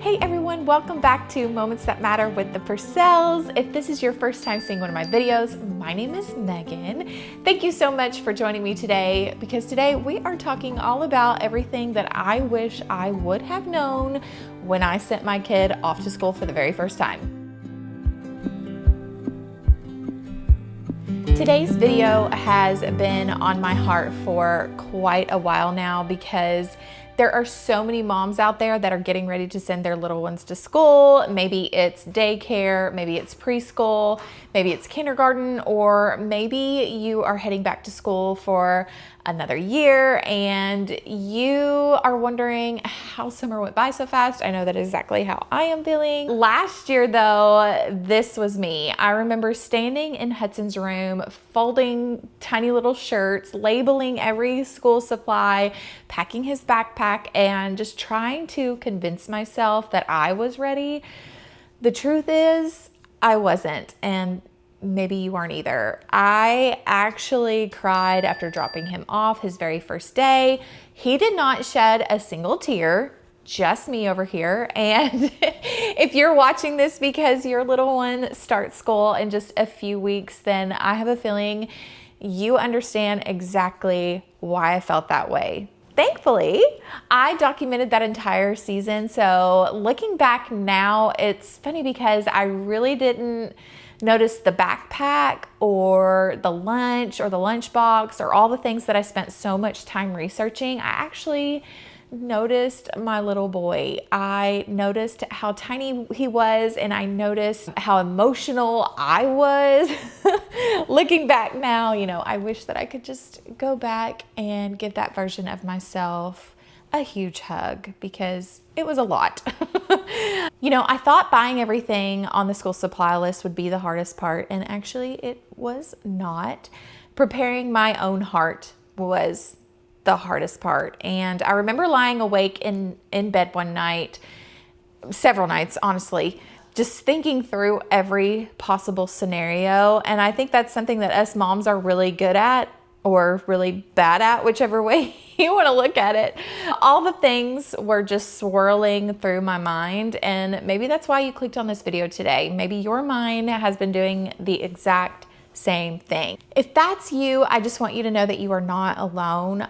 Hey everyone, welcome back to Moments That Matter with the Purcells. If this is your first time seeing one of my videos, my name is Megan. Thank you so much for joining me today, because today we are talking all about everything that I wish I would have known when I sent my kid off to school for the very first time. Today's video has been on my heart for quite a while now because there are so many moms out there that are getting ready to send their little ones to school. Maybe it's daycare, maybe it's preschool, maybe it's kindergarten, or maybe you are heading back to school for another year and you are wondering how summer went by so fast. I know that is exactly how I am feeling. Last year though, this was me. I remember standing in Hudson's room, folding tiny little shirts, labeling every school supply, packing his backpack, and just trying to convince myself that I was ready. The truth is, I wasn't, and maybe you aren't either. I actually cried after dropping him off his very first day. He did not shed a single tear, just me over here. And if you're watching this because your little one starts school in just a few weeks, then I have a feeling you understand exactly why I felt that way. Thankfully, I documented that entire season. So looking back now, it's funny because I really didn't notice the backpack or the lunch or the lunchbox or all the things that I spent so much time researching. I actually noticed my little boy. I noticed how tiny he was, and I noticed how emotional I was. Looking back now, I wish that I could just go back and give that version of myself a huge hug because it was a lot. I thought buying everything on the school supply list would be the hardest part, and actually it was not. Preparing my own heart was the hardest part. And I remember lying awake in bed one night, several nights, honestly, just thinking through every possible scenario. And I think that's something that us moms are really good at, or really bad at, whichever way you want to look at it. All the things were just swirling through my mind, and maybe that's why you clicked on this video today. Maybe your mind has been doing the exact same thing. If that's you, I just want you to know that you are not alone.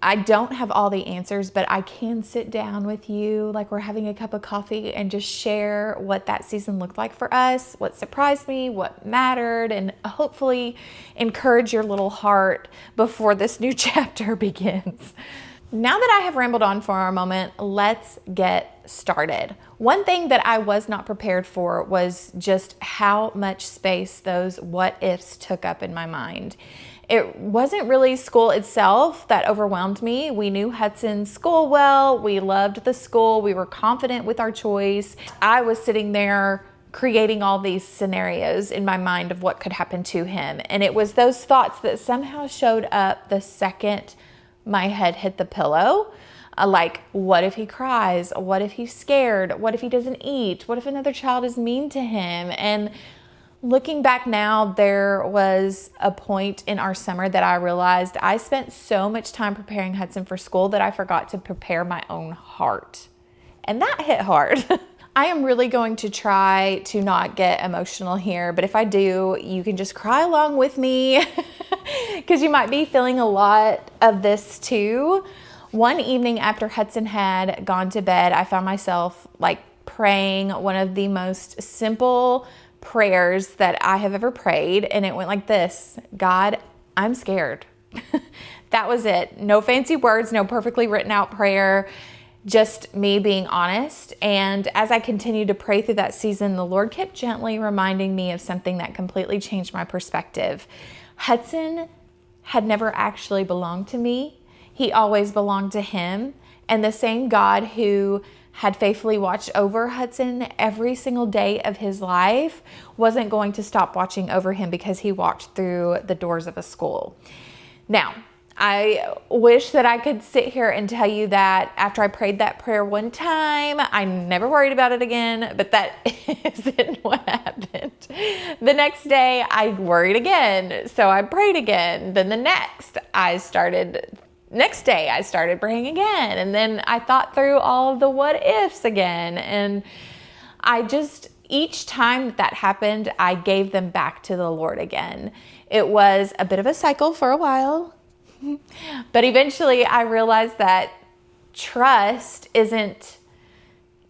I don't have all the answers, but I can sit down with you like we're having a cup of coffee and just share what that season looked like for us, what surprised me, what mattered, and hopefully encourage your little heart before this new chapter begins. Now that I have rambled on for a moment, let's get started. One thing that I was not prepared for was just how much space those what ifs took up in my mind. It wasn't really school itself that overwhelmed me. We knew Hudson's school well. We loved the school. We were confident with our choice. I was sitting there creating all these scenarios in my mind of what could happen to him. And it was those thoughts that somehow showed up the second my head hit the pillow. Like, what if he cries? What if he's scared? What if he doesn't eat? What if another child is mean to him? And looking back now, there was a point in our summer that I realized I spent so much time preparing Hudson for school that I forgot to prepare my own heart. And that hit hard. I am really going to try to not get emotional here, but if I do, you can just cry along with me because you might be feeling a lot of this too. One evening after Hudson had gone to bed, I found myself praying one of the most simple prayers that I have ever prayed, and it went like this: God, I'm scared. That was it. No fancy words, no perfectly written out prayer, just me being honest. And as I continued to pray through that season, the Lord kept gently reminding me of something that completely changed my perspective. Hudson had never actually belonged to me. He always belonged to him. And the same God who had faithfully watched over Hudson every single day of his life wasn't going to stop watching over him because he walked through the doors of a school. Now, I wish that I could sit here and tell you that after I prayed that prayer one time, I never worried about it again, but that isn't what happened. The next day, I worried again, so I prayed again. Then the next, I started next day I started praying again. And then I thought through all of the what ifs again. And each time that happened, I gave them back to the Lord again. It was a bit of a cycle for a while, but eventually I realized that trust isn't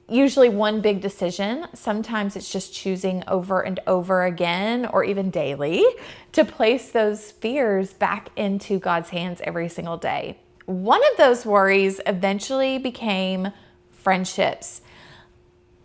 usually one big decision. Sometimes it's just choosing over and over again, or even daily, to place those fears back into God's hands every single day. One of those worries eventually became friendships.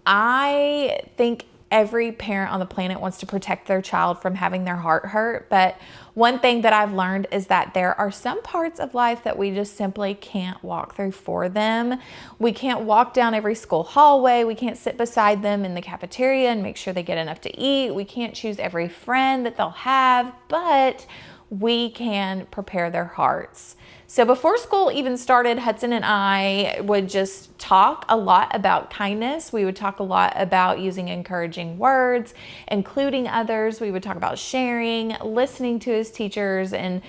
I think every parent on the planet wants to protect their child from having their heart hurt. But one thing that I've learned is that there are some parts of life that we just simply can't walk through for them. We can't walk down every school hallway. We can't sit beside them in the cafeteria and make sure they get enough to eat. We can't choose every friend that they'll have, but we can prepare their hearts. So before school even started, Hudson and I would just talk a lot about kindness. We would talk a lot about using encouraging words, including others. We would talk about sharing, listening to his teachers, and,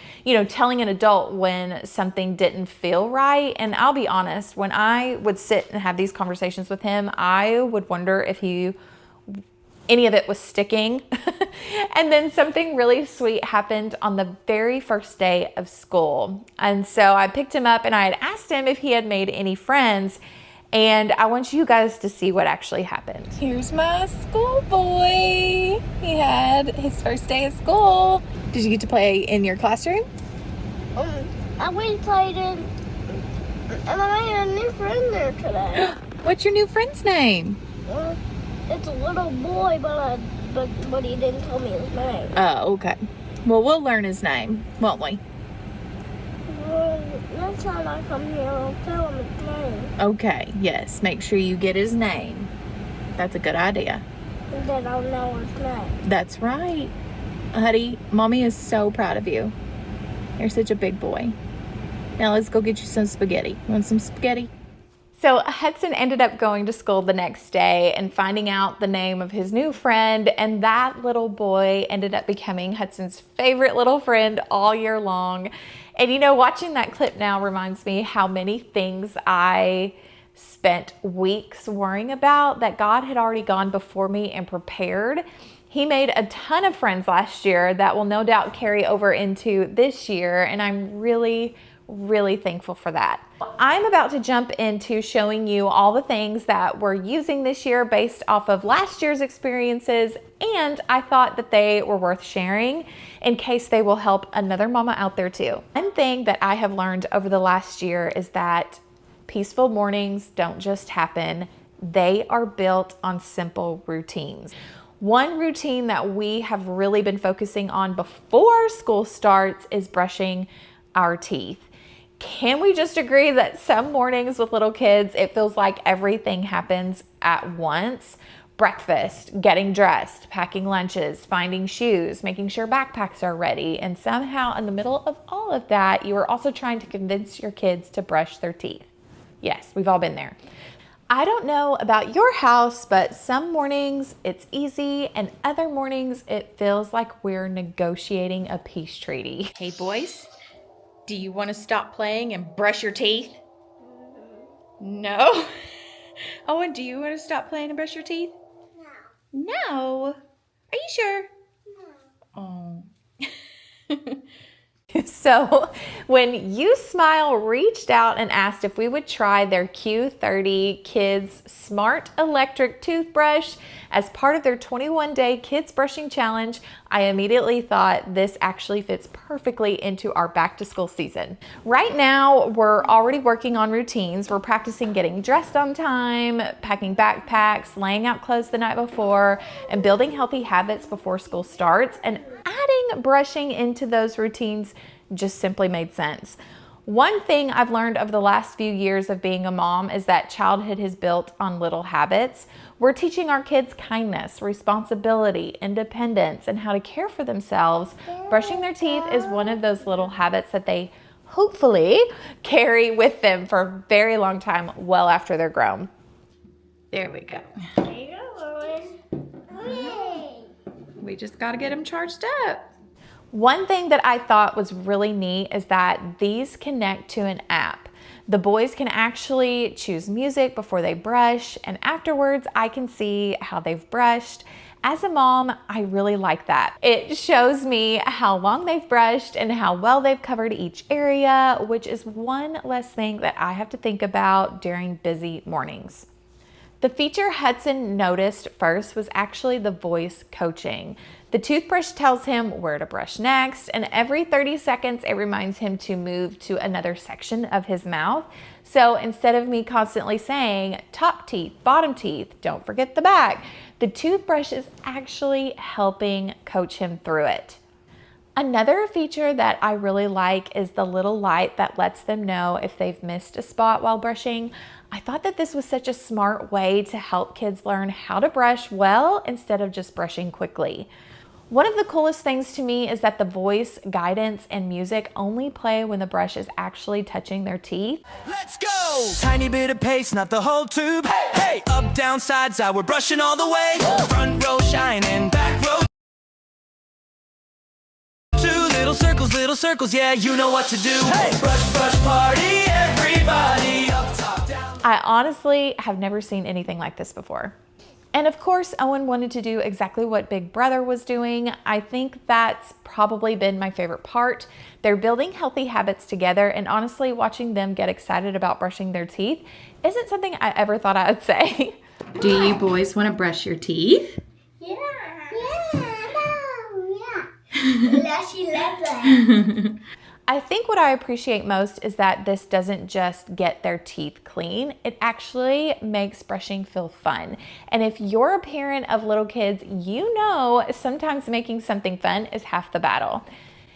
telling an adult when something didn't feel right. And I'll be honest, when I would sit and have these conversations with him, I would wonder if any of it was sticking. And then something really sweet happened on the very first day of school. And so I picked him up and I had asked him if he had made any friends. And I want you guys to see what actually happened. Here's my school boy. He had his first day of school. Did you get to play in your classroom? We played in, and I made a new friend there today. What's your new friend's name? It's a little boy, but he didn't tell me his name. Oh, okay. Well, we'll learn his name, won't we? Well, next time I come here, I'll tell him his name. Okay, yes. Make sure you get his name. That's a good idea. And then I'll know his name. That's right. Huddy, Mommy is so proud of you. You're such a big boy. Now let's go get you some spaghetti. You want some spaghetti? So Hudson ended up going to school the next day and finding out the name of his new friend, and that little boy ended up becoming Hudson's favorite little friend all year long. And watching that clip now reminds me how many things I spent weeks worrying about that God had already gone before me and prepared. He made a ton of friends last year that will no doubt carry over into this year, and I'm really thankful for that. I'm about to jump into showing you all the things that we're using this year based off of last year's experiences, and I thought that they were worth sharing in case they will help another mama out there too. One thing that I have learned over the last year is that peaceful mornings don't just happen, they are built on simple routines. One routine that we have really been focusing on before school starts is brushing our teeth. Can we just agree that some mornings with little kids, it feels like everything happens at once? Breakfast, getting dressed, packing lunches, finding shoes, making sure backpacks are ready. And somehow in the middle of all of that, you are also trying to convince your kids to brush their teeth. Yes, we've all been there. I don't know about your house, but some mornings it's easy and other mornings it feels like we're negotiating a peace treaty. Hey boys, do you want to stop playing and brush your teeth? No? Owen, do you want to stop playing and brush your teeth? No. No? Are you sure? No. Oh. So when You Smile reached out and asked if we would try their Q30 Kids Smart Electric Toothbrush as part of their 21-day Kids Brushing Challenge, I immediately thought this actually fits perfectly into our back to school season. Right now, we're already working on routines. We're practicing getting dressed on time, packing backpacks, laying out clothes the night before, and building healthy habits before school starts. And adding brushing into those routines just simply made sense. One thing I've learned over the last few years of being a mom is that childhood is built on little habits. We're teaching our kids kindness, responsibility, independence, and how to care for themselves. Brushing their teeth is one of those little habits that they hopefully carry with them for a very long time, well after they're grown. There we go. There you go, Lois. Hooray! We just got to get them charged up. One thing that I thought was really neat is that these connect to an app. The boys can actually choose music before they brush, and afterwards I can see how they've brushed. As a mom, I really like that. It shows me how long they've brushed and how well they've covered each area, which is one less thing that I have to think about during busy mornings. The feature Hudson noticed first was actually the voice coaching. The toothbrush tells him where to brush next, and every 30 seconds it reminds him to move to another section of his mouth. So instead of me constantly saying top teeth, bottom teeth, don't forget the back, the toothbrush is actually helping coach him through it. Another feature that I really like is the little light that lets them know if they've missed a spot while brushing. I thought that this was such a smart way to help kids learn how to brush well instead of just brushing quickly. One of the coolest things to me is that the voice, guidance, and music only play when the brush is actually touching their teeth. Let's go! Tiny bit of pace, not the whole tube. Hey, hey! Up, down, sides, out, we're brushing all the way. Front row shining, back row. Little circles, yeah, you know what to do. Hey, brush, brush, party, everybody. Up, top, down. I honestly have never seen anything like this before. And of course, Owen wanted to do exactly what Big Brother was doing. I think that's probably been my favorite part. They're building healthy habits together, and honestly, watching them get excited about brushing their teeth isn't something I ever thought I'd say. Do you boys want to brush your teeth? Yeah. She loves it. I think what I appreciate most is that this doesn't just get their teeth clean, it actually makes brushing feel fun. And if you're a parent of little kids, you know sometimes making something fun is half the battle.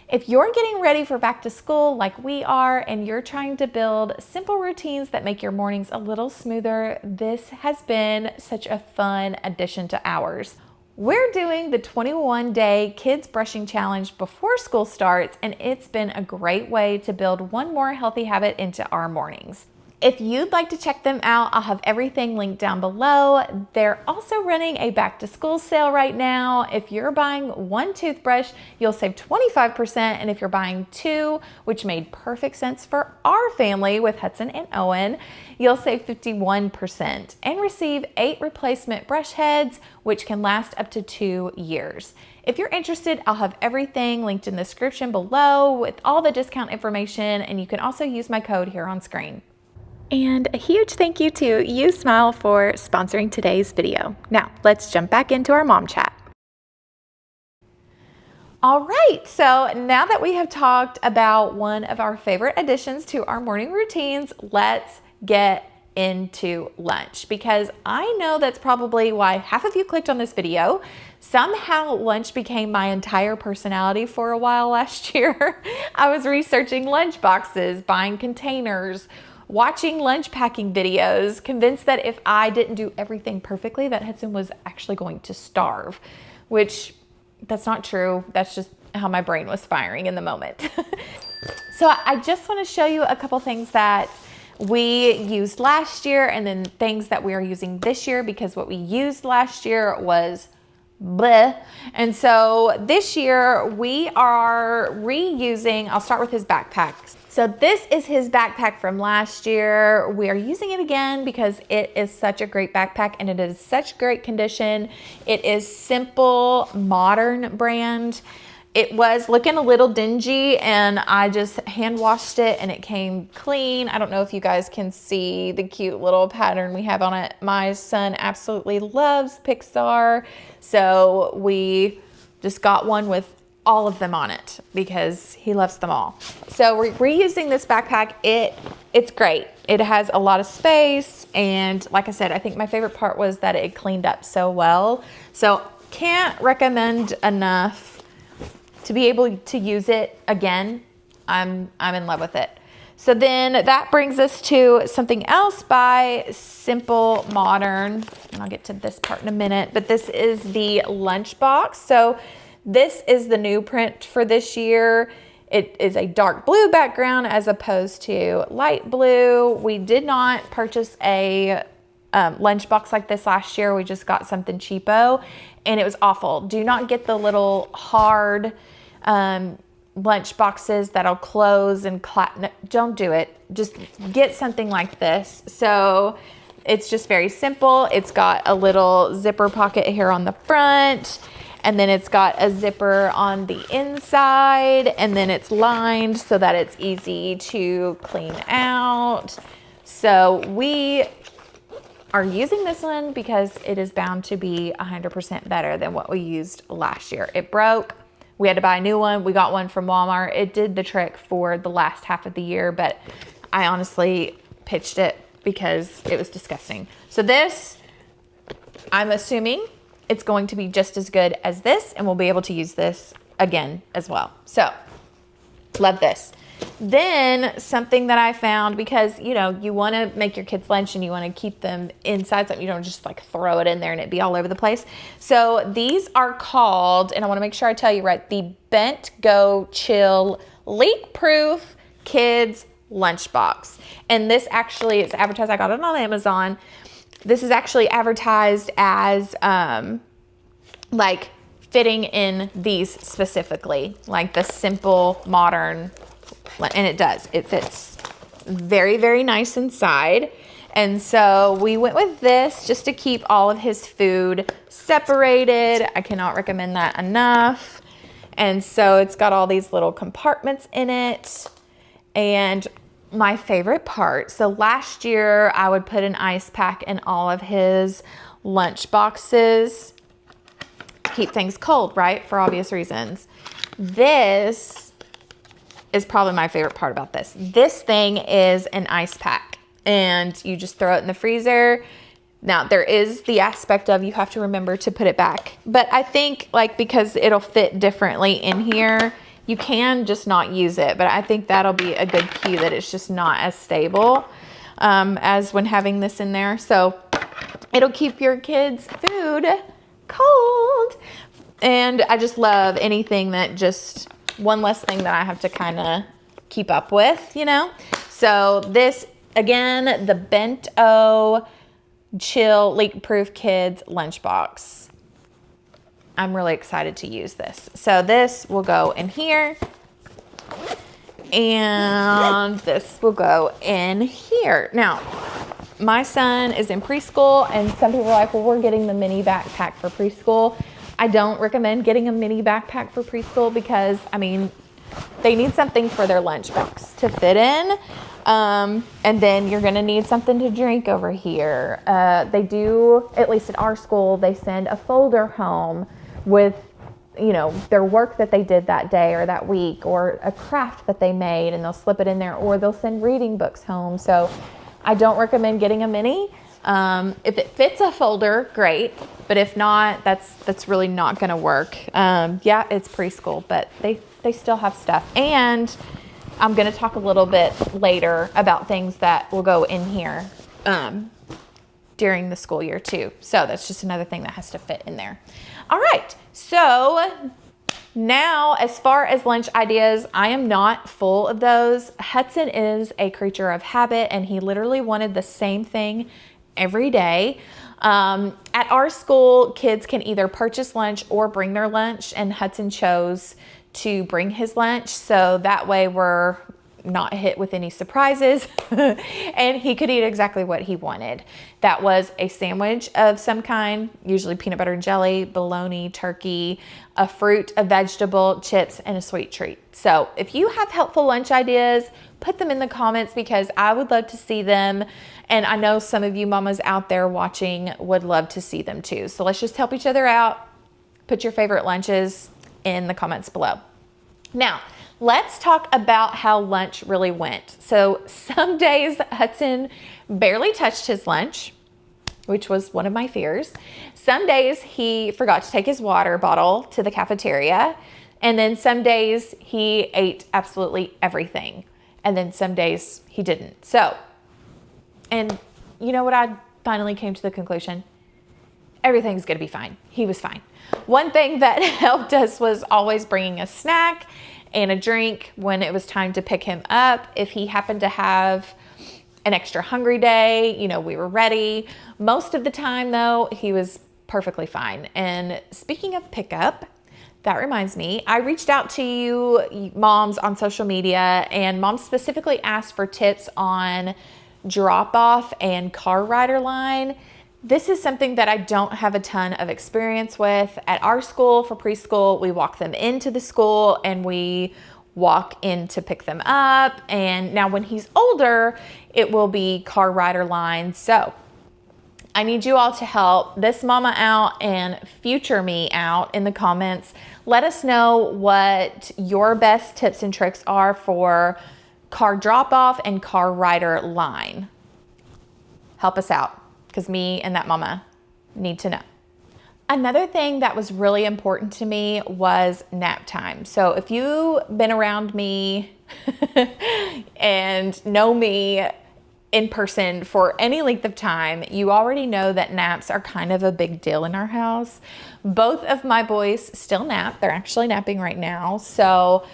If you're getting ready for back to school like we are, and you're trying to build simple routines that make your mornings a little smoother, this has been such a fun addition to ours. We're doing the 21-day Kids Brushing Challenge before school starts, and it's been a great way to build one more healthy habit into our mornings. If you'd like to check them out, I'll have everything linked down below. They're also running a back to school sale right now. If you're buying one toothbrush, you'll save 25%. And if you're buying two, which made perfect sense for our family with Hudson and Owen, you'll save 51% and receive 8 replacement brush heads, which can last up to 2 years. If you're interested, I'll have everything linked in the description below with all the discount information, and you can also use my code here on screen. And a huge thank you to You Smile for sponsoring today's video. Now, let's jump back into our mom chat. All right, so now that we have talked about one of our favorite additions to our morning routines, let's get into lunch, because I know that's probably why half of you clicked on this video. Somehow lunch became my entire personality for a while last year. I was researching lunch boxes, buying containers, watching lunch packing videos, convinced that if I didn't do everything perfectly, that Hudson was actually going to starve, which that's not true. That's just how my brain was firing in the moment. So I just want to show you a couple things that we used last year and then things that we are using this year, because what we used last year was bleh. And so this year we are reusing, I'll start with his backpack. So this is his backpack from last year. We are using it again because it is such a great backpack and it is such great condition. It is Simple Modern brand. It was looking a little dingy and I just hand washed it and it came clean. I don't know if you guys can see the cute little pattern we have on it. My son absolutely loves Pixar, so we just got one with all of them on it because he loves them all. So we're reusing this backpack. It's great. It has a lot of space, and like I said, I think my favorite part was that it cleaned up so well. So can't recommend enough to be able to use it again. I'm in love with it. So then that brings us to something else by Simple Modern, and I'll get to this part in a minute, but this is the lunch box. So this is the new print for this year. It is a dark blue background as opposed to light blue. We did not purchase a lunch box like this last year. We just got something cheapo and it was awful. Do not get the little hard lunch boxes that'll close and no, don't do it. Just get something like this. So it's just very simple. It's got a little zipper pocket here on the front, and then it's got a zipper on the inside, and then it's lined so that it's easy to clean out. So we are using this one because it is bound to be 100% better than what we used last year. It broke. We had to buy a new one. We got one from Walmart. It did the trick for the last half of the year, but I honestly pitched it because it was disgusting. So this, I'm assuming it's going to be just as good as this, and we'll be able to use this again as well. So love this. Then something that I found, because you want to make your kids lunch and you want to keep them inside something, you don't just like throw it in there and it be all over the place. So these are called, and I want to make sure I tell you right, the Bent Go Chill Leak Proof Kids Lunchbox. And this actually is advertised, I got it on Amazon. This is actually advertised as like fitting in these specifically, like the simple modern, and it does. It fits very, very nice inside. And so we went with this just to keep all of his food separated. I cannot recommend that enough. And so it's got all these little compartments in it. And my favorite part, so last year I would put an ice pack in all of his lunch boxes to keep things cold, right? For obvious reasons. This is probably my favorite part about this. This thing is an ice pack, and you just throw it in the freezer. Now there is the aspect of you have to remember to put it back, but I think like because it'll fit differently in here, you can just not use it. But I think that'll be a good cue that it's just not as stable as when having this in there. So it'll keep your kids' food cold. And I just love anything that just one less thing that I have to kind of keep up with, So this, again, the Bento Chill Leak Proof Kids Lunchbox. I'm really excited to use this. So this will go in here, and this will go in here. Now, my son is in preschool, and some people are like, well, we're getting the mini backpack for preschool. I don't recommend getting a mini backpack for preschool because, they need something for their lunchbox to fit in. And then you're going to need something to drink over here. They do, at least at our school, they send a folder home with, their work that they did that day or that week, or a craft that they made, and they'll slip it in there, or they'll send reading books home. So I don't recommend getting a mini. If it fits a folder, great. But if not, that's really not going to work. Yeah, it's preschool, but they still have stuff. And I'm going to talk a little bit later about things that will go in here during the school year too. So that's just another thing that has to fit in there. All right. So now, as far as lunch ideas, I am not full of those. Hudson is a creature of habit, and he literally wanted the same thing every day. At our school, kids can either purchase lunch or bring their lunch, and Hudson chose to bring his lunch, so that way we're not hit with any surprises and he could eat exactly what he wanted. That was a sandwich of some kind, usually peanut butter and jelly, bologna, turkey, a fruit, a vegetable, chips, and a sweet treat. So if you have helpful lunch ideas, put them in the comments because I would love to see them. And I know some of you mamas out there watching would love to see them too. So let's just help each other out. Put your favorite lunches in the comments below. Now, let's talk about how lunch really went. So some days Hudson barely touched his lunch, which was one of my fears. Some days he forgot to take his water bottle to the cafeteria. And then some days he ate absolutely everything. And then some days he didn't. So, and you know what? I finally came to the conclusion. Everything's going to be fine. He was fine. One thing that helped us was always bringing a snack and a drink when it was time to pick him up. If he happened to have an extra hungry day, we were ready. Most of the time though, he was perfectly fine. And speaking of pickup, that reminds me, I reached out to you moms on social media, and moms specifically asked for tips on drop off and car rider line. This is something that I don't have a ton of experience with. At our school for preschool, we walk them into the school and we walk in to pick them up. And now when he's older, it will be car rider line. So I need you all to help this mama out and future me out in the comments. Let us know what your best tips and tricks are for car drop off and car rider line. Help us out, because me and that mama need to know. Another thing that was really important to me was nap time. So if you've been around me and know me in person for any length of time, you already know that naps are kind of a big deal in our house. Both of my boys still nap. They're actually napping right now. So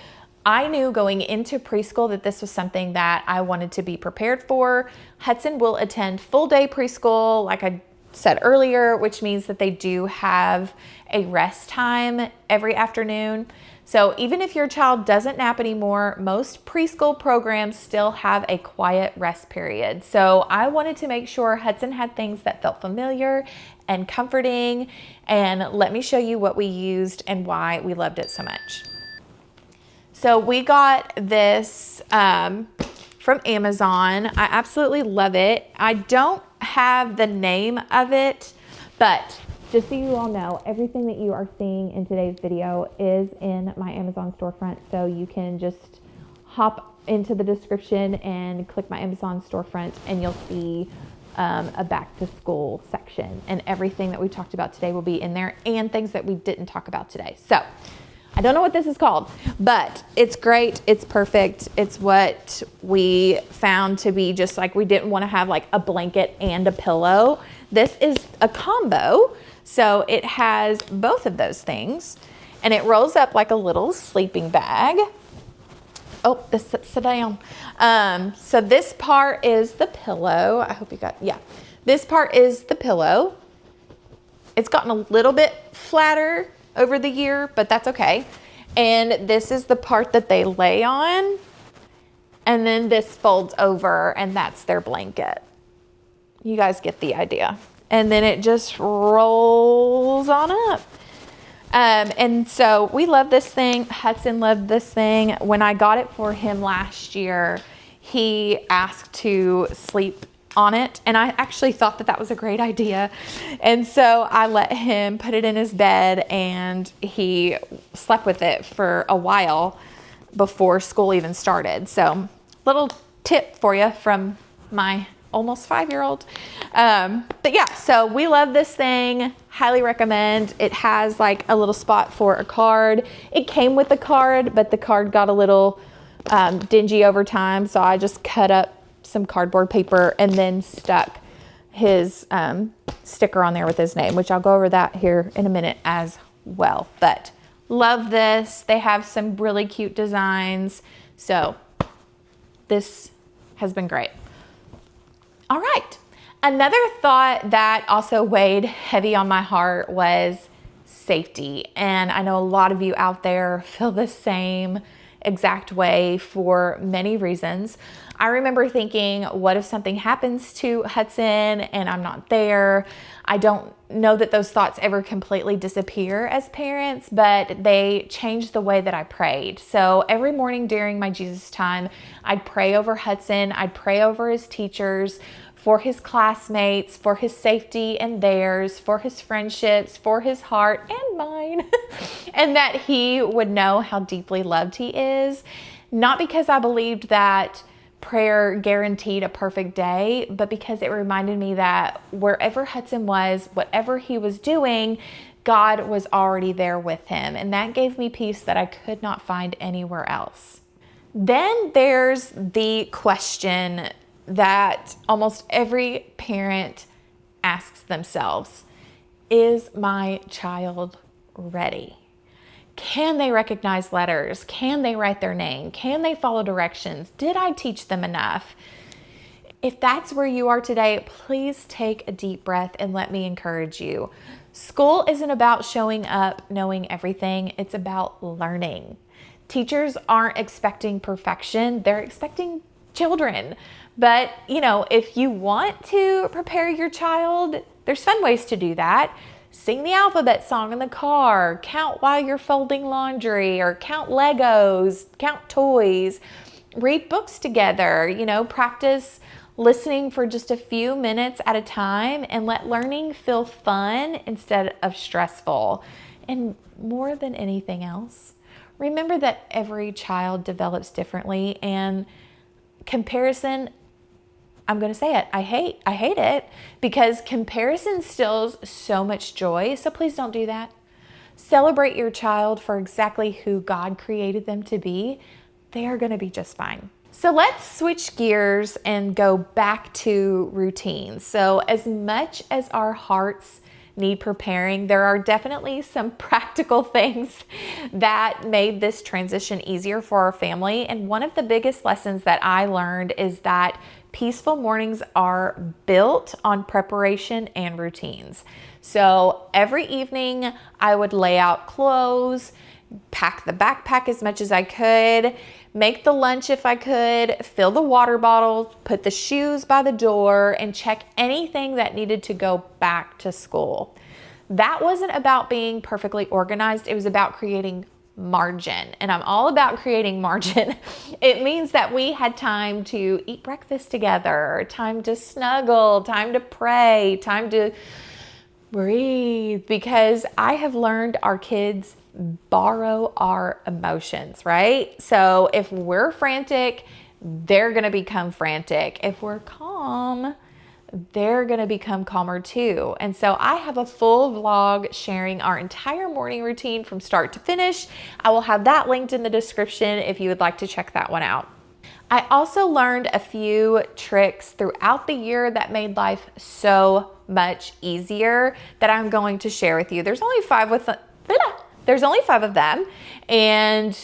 I knew going into preschool that this was something that I wanted to be prepared for. Hudson will attend full day preschool, like I said earlier, which means that they do have a rest time every afternoon. So even if your child doesn't nap anymore, most preschool programs still have a quiet rest period. So I wanted to make sure Hudson had things that felt familiar and comforting. And let me show you what we used and why we loved it so much. So we got this from Amazon. I absolutely love it. I don't have the name of it, but just so you all know, everything that you are seeing in today's video is in my Amazon storefront. So you can just hop into the description and click my Amazon storefront and you'll see a back to school section, and everything that we talked about today will be in there, and things that we didn't talk about today. So I don't know what this is called, but it's great. It's perfect. It's what we found to be, just like we didn't want to have like a blanket and a pillow. This is a combo. So it has both of those things, and it rolls up like a little sleeping bag. Oh, sit down. So this part is the pillow. I hope you got, yeah. This part is the pillow. It's gotten a little bit flatter over the year, but that's okay. And this is the part that they lay on. And then this folds over, and that's their blanket. You guys get the idea. And then it just rolls on up. And so we love this thing. Hudson loved this thing. When I got it for him last year, he asked to sleep on it, and I actually thought that that was a great idea. And so I let him put it in his bed, and he slept with it for a while before school even started. So little tip for you from my almost 5-year-old. But yeah, so we love this thing. Highly recommend. It has like a little spot for a card. It came with a card, but the card got a little dingy over time. So I just cut up some cardboard paper and then stuck his sticker on there with his name, which I'll go over that here in a minute as well. But love this. They have some really cute designs. So this has been great. All right. Another thought that also weighed heavy on my heart was safety. And I know a lot of you out there feel the same exact way for many reasons. I remember thinking, what if something happens to Hudson and I'm not there? I don't know that those thoughts ever completely disappear as parents, but they changed the way that I prayed. So every morning during my Jesus time, I'd pray over Hudson. I'd pray over his teachers, for his classmates, for his safety and theirs, for his friendships, for his heart and mine, and that he would know how deeply loved he is. Not because I believed that prayer guaranteed a perfect day, but because it reminded me that wherever Hudson was, whatever he was doing, God was already there with him. And that gave me peace that I could not find anywhere else. Then there's the question that almost every parent asks themselves: is my child ready? Can they recognize letters? Can they write their name? Can they follow directions? Did I teach them enough? If that's where you are today, please take a deep breath and let me encourage you. School isn't about showing up, knowing everything. It's about learning. Teachers aren't expecting perfection. They're expecting children. But, if you want to prepare your child, there's fun ways to do that. Sing the alphabet song in the car, count while you're folding laundry, or count Legos, count toys, read books together, practice listening for just a few minutes at a time, and let learning feel fun instead of stressful. And more than anything else, remember that every child develops differently, and comparison, I'm going to say it, I hate it, because comparison steals so much joy. So please don't do that. Celebrate your child for exactly who God created them to be. They are going to be just fine. So let's switch gears and go back to routines. So as much as our hearts need preparing, there are definitely some practical things that made this transition easier for our family. And one of the biggest lessons that I learned is that peaceful mornings are built on preparation and routines. So every evening I would lay out clothes, pack the backpack as much as I could, make the lunch if I could, fill the water bottle, put the shoes by the door, and check anything that needed to go back to school. That wasn't about being perfectly organized. It was about creating margin. And I'm all about creating margin. It means that we had time to eat breakfast together, time to snuggle, time to pray, time to breathe, because I have learned our kids borrow our emotions, right? So if we're frantic, they're going to become frantic. If we're calm, they're going to become calmer too. And so I have a full vlog sharing our entire morning routine from start to finish. I will have that linked in the description if you would like to check that one out. I also learned a few tricks throughout the year that made life so much easier that I'm going to share with you. There's only 5 of them, and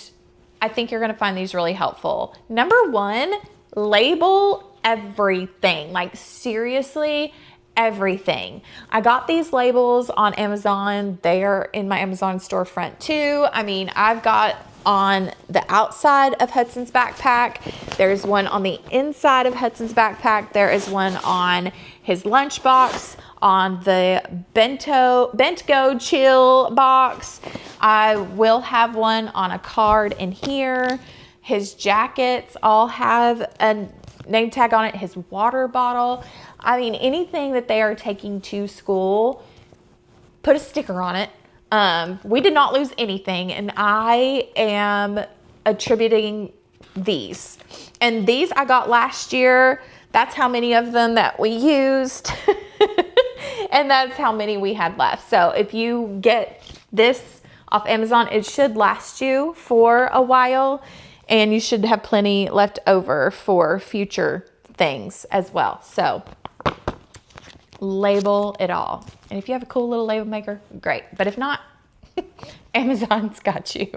I think you're going to find these really helpful. Number 1, label everything. Like seriously, everything. I got these labels on Amazon. They are in my Amazon storefront too. I mean, I've got on the outside of Hudson's backpack. There's one on the inside of Hudson's backpack. There is one on his lunchbox, on the Bent-Go chill box. I will have one on a card in here. His jackets all have a name tag on it, his water bottle. I mean, anything that they are taking to school, put a sticker on it. We did not lose anything, and I am attributing these. And these I got last year. That's how many of them that we used. And that's how many we had left. So if you get this off Amazon, it should last you for a while, and you should have plenty left over for future things as well. So label it all. And if you have a cool little label maker, great. But if not, Amazon's got you.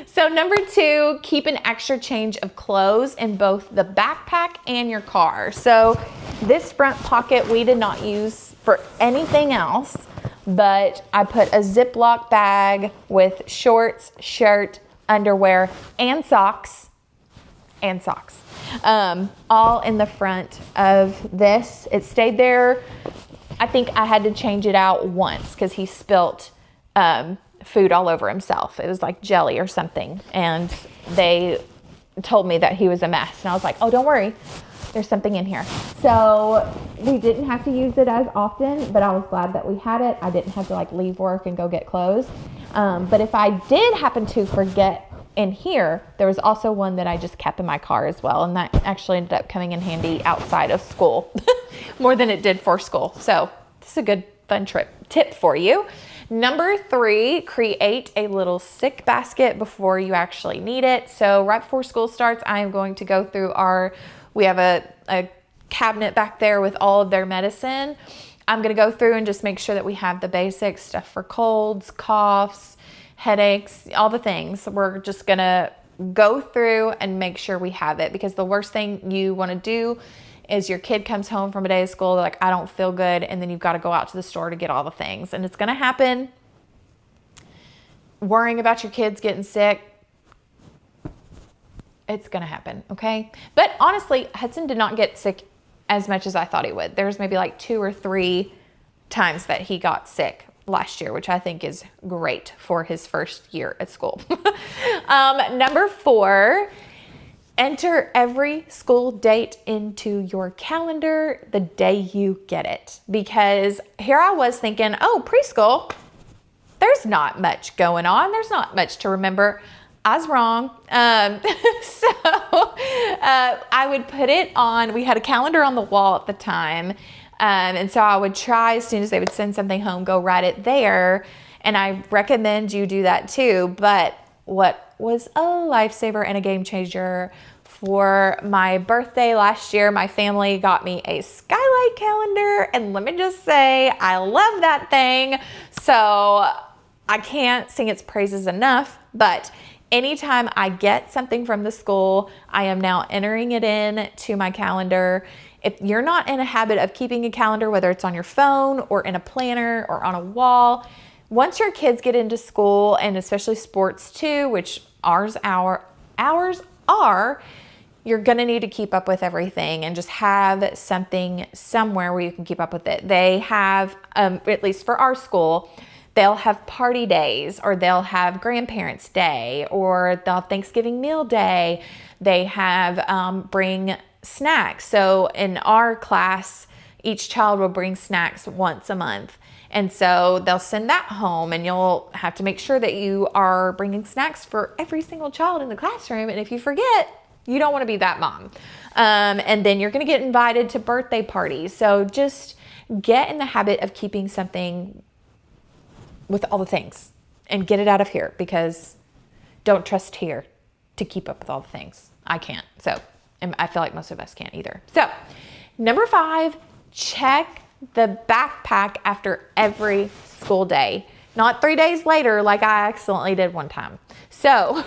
So number 2, keep an extra change of clothes in both the backpack and your car. So this front pocket we did not use for anything else, but I put a Ziploc bag with shorts, shirt, underwear, and socks, all in the front of this. It stayed there. I think I had to change it out once because he spilt food all over himself. It was like jelly or something, and they told me that he was a mess, and I was like, oh, don't worry, there's something in here. So we didn't have to use it as often, but I was glad that we had it. I didn't have to like leave work and go get clothes. But if I did happen to forget in here, there was also one that I just kept in my car as well, and that actually ended up coming in handy outside of school more than it did for school. So this is a good fun tip for you. Number 3, create a little sick basket before you actually need it. So right before school starts, I am going to go through we have a cabinet back there with all of their medicine. I'm going to go through and just make sure that we have the basic stuff for colds, coughs, headaches, all the things. We're just going to go through and make sure we have it, because the worst thing you want to do is your kid comes home from a day of school, they're like, I don't feel good, and then you've got to go out to the store to get all the things. And it's going to happen. Worrying about your kids getting sick, it's going to happen, okay? But honestly, Hudson did not get sick as much as I thought he would. There's maybe like 2 or 3 times that he got sick last year, which I think is great for his first year at school. Number 4, enter every school date into your calendar the day you get it. Because here I was thinking, oh, preschool, there's not much going on. There's not much to remember. I was wrong. I would put it on, we had a calendar on the wall at the time. And so I would try, as soon as they would send something home, go write it there. And I recommend you do that too. But what was a lifesaver and a game changer, for my birthday last year, my family got me a skylight calendar. And let me just say, I love that thing. So I can't sing its praises enough, but anytime I get something from the school, I am now entering it in to my calendar. If you're not in a habit of keeping a calendar, whether it's on your phone or in a planner or on a wall, once your kids get into school, and especially sports too, which ours are, you're gonna need to keep up with everything and just have something somewhere where you can keep up with it. They have, at least for our school, they'll have party days, or they'll have grandparents' day, or they'll have Thanksgiving meal day. They have bring snacks. So in our class, each child will bring snacks once a month. And so they'll send that home, and you'll have to make sure that you are bringing snacks for every single child in the classroom. And if you forget, you don't want to be that mom. And then you're going to get invited to birthday parties. So just get in the habit of keeping something with all the things and get it out of here, because don't trust here to keep up with all the things. I can't. So, and I feel like most of us can't either. So, number 5, check the backpack after every school day, not 3 days later like I accidentally did one time. So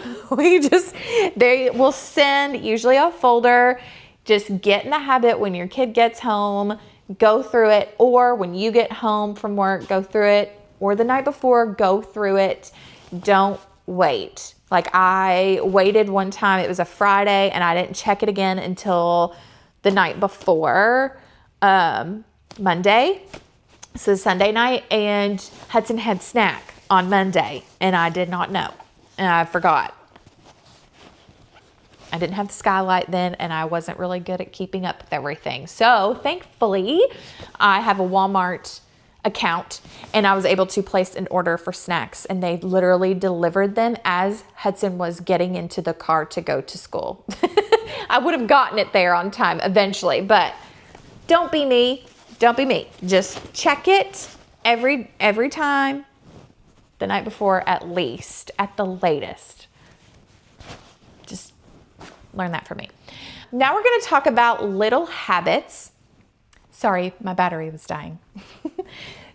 they will send usually a folder. Just get in the habit when your kid gets home, go through it, or when you get home from work, go through it, or the night before, go through it. Don't wait. Like I waited one time, it was a Friday, and I didn't check it again until the night before, Monday. So Sunday night, and Hudson had snack on Monday, and I did not know, and I forgot. I didn't have the skylight then, and I wasn't really good at keeping up with everything. So thankfully, I have a Walmart account, and I was able to place an order for snacks, and they literally delivered them as Hudson was getting into the car to go to school. I would have gotten it there on time eventually, but don't be me. Don't be me. Just check it every time, the night before at least, at the latest. Just learn that from me. Now we're going to talk about little habits. Sorry, my battery was dying.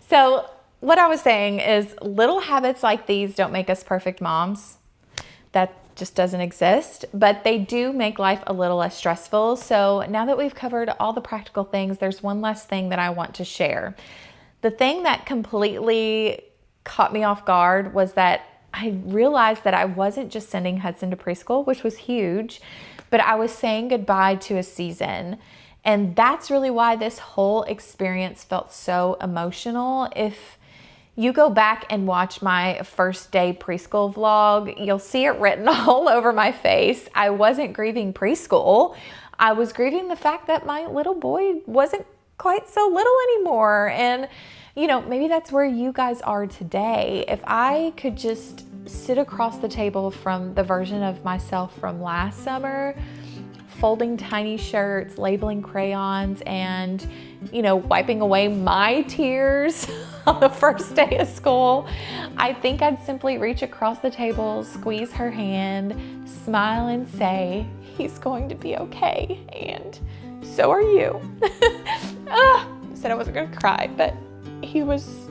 So what I was saying is little habits like these don't make us perfect moms. That just doesn't exist, but they do make life a little less stressful. So now that we've covered all the practical things, there's one last thing that I want to share. The thing that completely caught me off guard was that I realized that I wasn't just sending Hudson to preschool, which was huge, but I was saying goodbye to a season. And that's really why this whole experience felt so emotional. If you go back and watch my first day preschool vlog, you'll see it written all over my face. I wasn't grieving preschool. I was grieving the fact that my little boy wasn't quite so little anymore. And, you know, maybe that's where you guys are today. If I could just sit across the table from the version of myself from last summer, folding tiny shirts, labeling crayons, and, you know, wiping away my tears on the first day of school, I think I'd simply reach across the table, squeeze her hand, smile, and say, "He's going to be okay, and so are you." I said I wasn't going to cry, but he was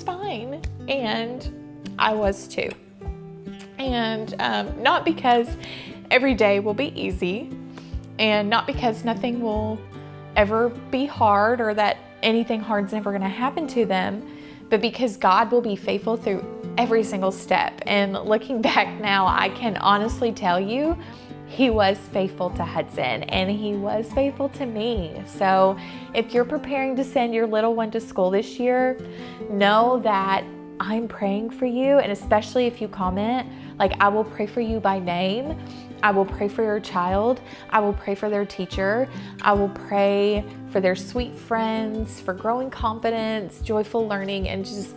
fine, and I was too. And not because every day will be easy, and not because nothing will ever be hard or that anything hard's never gonna happen to them, but because God will be faithful through every single step. And looking back now, I can honestly tell you, He was faithful to Hudson and He was faithful to me. So if you're preparing to send your little one to school this year, know that I'm praying for you. And especially if you comment, like, I will pray for you by name. I will pray for your child. I will pray for their teacher. I will pray for their sweet friends, for growing confidence, joyful learning, and just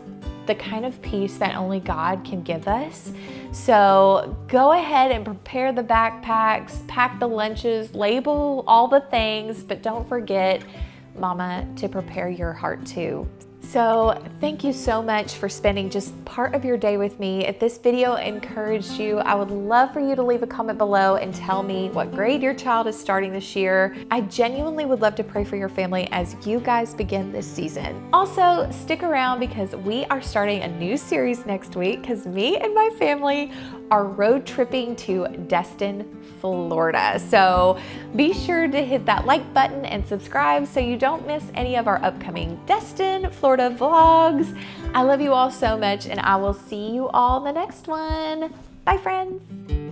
the kind of peace that only God can give us. So go ahead and prepare the backpacks, pack the lunches, label all the things, but don't forget, Mama, to prepare your heart too. So thank you so much for spending just part of your day with me. If this video encouraged you, I would love for you to leave a comment below and tell me what grade your child is starting this year. I genuinely would love to pray for your family as you guys begin this season. Also, stick around because we are starting a new series next week because me and my family are road tripping to Destin, Florida. So be sure to hit that like button and subscribe so you don't miss any of our upcoming Destin, Florida vlogs. I love you all so much and I will see you all in the next one. Bye, friends.